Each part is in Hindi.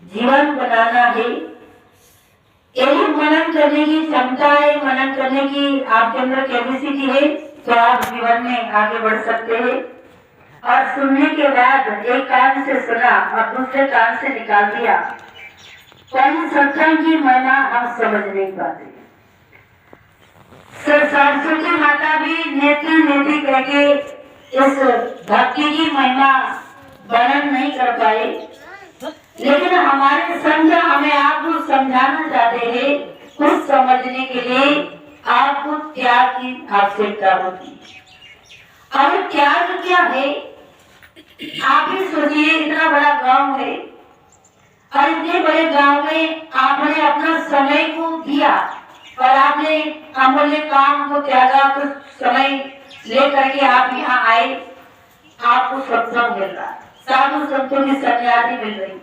जीवन बनाना है। यही मनन करने की क्षमता है, मनन करने की आपके अंदर कैपेसिटी है, तो आप जीवन में आगे बढ़ सकते हैं। और सुनने के बाद एक कान से सुना और दूसरे कान से निकाल दिया, कहीं सत्संग की महिमा हम समझ नहीं पाते। सरस्वती माता भी नेति नेति करके इस भक्ति की महिमा वर्णन नहीं कर पाए, लेकिन हमारे संत हमें आपको समझाना चाहते हैं। कुछ समझने के लिए आपको त्याग की आवश्यकता होती है। और त्याग क्या है? आप ही सोचिए, इतना बड़ा गांव है और इतने बड़े गांव में आपने अपना समय को दिया और आपने अमूल्य काम को त्यागा, कुछ समय लेकर के आप यहाँ आए, आपको सत्संग मिल रहा, साधु संतों की सन्यासी मिल रही।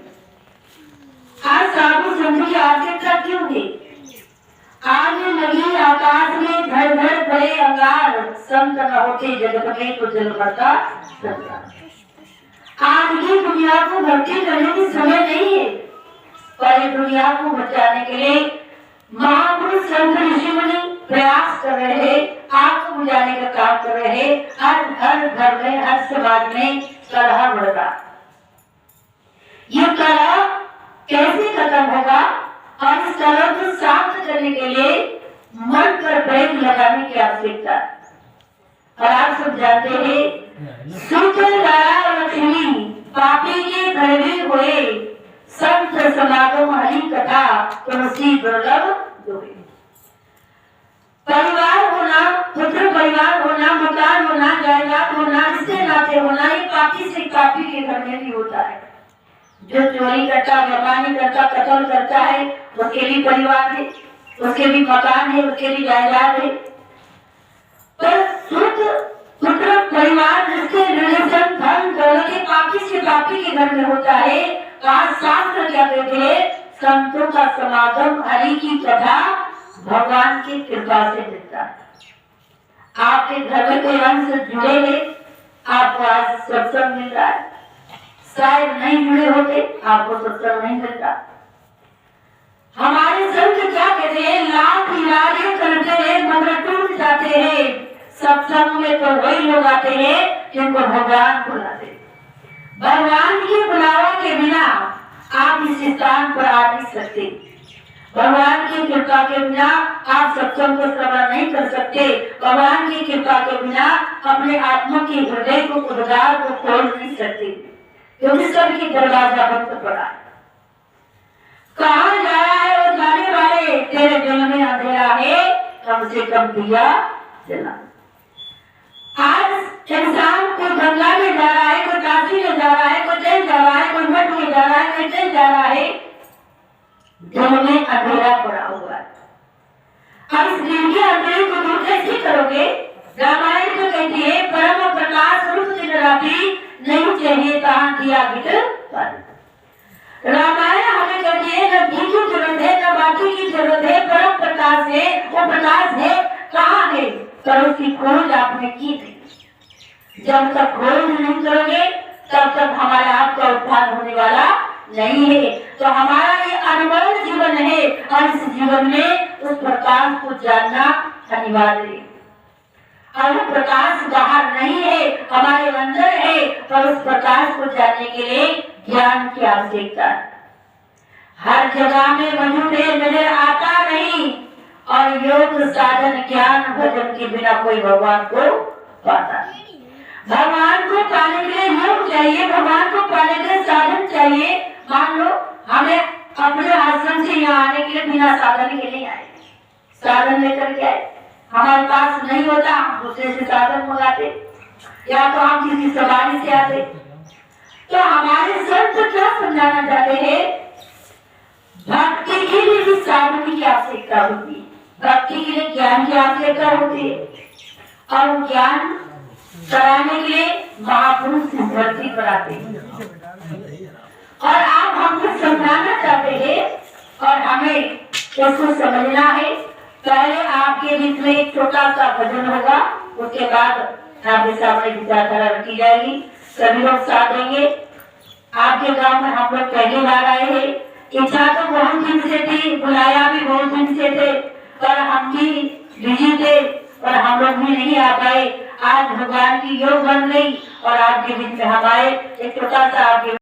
आज साधु संतों की आवश्यकता क्यों है? आज लगी आकाश में धड़ धड़ बड़े अंगार, संत न होते जगत में तो जल भरता संसार। आज की दुनिया को भक्ति करने की समय नहीं है, पर दुनिया को बचाने के लिए महापुरुष संत ऋषि मुनि प्रयास कर रहे हैं, आग को बुझाने का काम कर रहे हैं। हर घर में, हर समाज में कलह बढ़ रहा। ये कलह कैसे खत्म होगा? और इस कलह को शांत करने के लिए मन पर ब्रेक लगाने की आवश्यकता। और आप सब जानते हैं, सुख दया लक्ष्मी पापी के घर में हुए, संत समागम हरि कथा तुलसी दुर्लभ जोड़े। परिवार होना, पुत्र परिवार होना, मकान होना, जायदाद होना, रिश्ते नाते होना, ये पापी से पापी के घर में भी होता है। जो चोरी करता, बेईमानी करता, कत्ल करता है, उसके भी परिवार है, उसके भी मकान है, उसके भी जायदाद है। पर सुख, पुत्र परिवार, रिश्ते, रिलेशन, धन दौलत के पापी से पापी के घर में होता है। आज शास्त्र क्या कहते हैं? संतों का समागम, हरि की कथा भगवान की कृपा से मिलता है। आपके घर में कोई अंश जुड़े हैं, आपको आज सत्संग मिल रहा है। शायद नहीं जुड़े होते, आपको सत्संग नहीं मिलता। हमारे संत क्या कहते हैं? लाख इलाजे करते हैं मगर टूट जाते हैं। सत्संग में तो वही लोग आते हैं जिनको भगवान बुलाते। भगवान के बुलावा के बिना आप इस स्थान पर आ नहीं सकते। भगवान की कृपा के बिना आप सत्संग को श्रवण नहीं कर सकते। भगवान की कृपा के बिना अपने आत्मा के हृदय को, उद्गार को खोल नहीं सकते, क्योंकि सबकी दरवाजा बंद पड़ा है। कहाँ जा रहा है वो जाने वाले? तेरे दिल में अंधेरा है, कम से कम दिया जला। आज इंसान कोई गंगा में जा रहा है, कोई काशी में जा रहा है, कोई जैन जा रहा है, कोई मठ में जा रहा है, कोई जैन जा रहा है, दिल में अंधेरा पड़ा हुआ है। अब इस दिल के अंधेरे को दूर कैसे करोगे? रामायण को कहती है, परम प्रकाश रूप दिन रात्रि, नहीं चाहिए कहाँ दिया बिट पर। रामायण हमें कहती है न घी की जरूरत है, न बाकी की जरूरत है, परम प्रकाश है। वो प्रकाश है, कहाँ है? पर उसकी खोज आपने की थी। जब तक खोज नहीं करोगे तब तक हमारे आपका उद्धार होने वाला नहीं है। तो हमारा ये अनमोल जीवन है और इस जीवन में उस प्रकाश को जानना अनिवार्य है। और वो प्रकाश बाहर नहीं है, हमारे अंदर है। पर उस प्रकाश को जानने के लिए ज्ञान की आवश्यकता है। हर जगह में मौजूद है, नजर आता नहीं। और योग साधन ज्ञान भजन के बिना कोई भगवान को पाता नहीं। भगवान को पाने के लिए योग चाहिए, भगवान को पाने के लिए साधन चाहिए। मान लो हमें अपने आश्रम से यहाँ आने के लिए बिना साधन के नहीं आए, साधन लेकर के आए। हमारे पास नहीं होता, हम दूसरे से साधन मंगाते, या तो हम किसी सवारी से आते। तो हमारे संत क्या समझाना चाहते हैं? भक्ति के लिए भी साधन की आवश्यकता होती है, भक्ति के लिए ज्ञान की आवश्यकता होती है। और वो ज्ञान कराने के लिए महापुरुष भक्ति कराते हैं। और आप हमको समझाना चाहते हैं और हमें इसको समझना है। पहले आपके बीच में एक छोटा सा भजन होगा, उसके बाद आपके सामने विचारधारा रखी जाएगी। सभी लोग साथ देंगे। आपके गांव में हम लोग पहली बार आए हैं, इच्छा तो बहुत दिन से थी, बुलाया भी बहुत दिन से थे, पर हम भी बिजी थे और हम लोग भी नहीं आ पाए। आज भगवान की योग बन गई और आपके बीच में हमारे एक छोटा सा आपके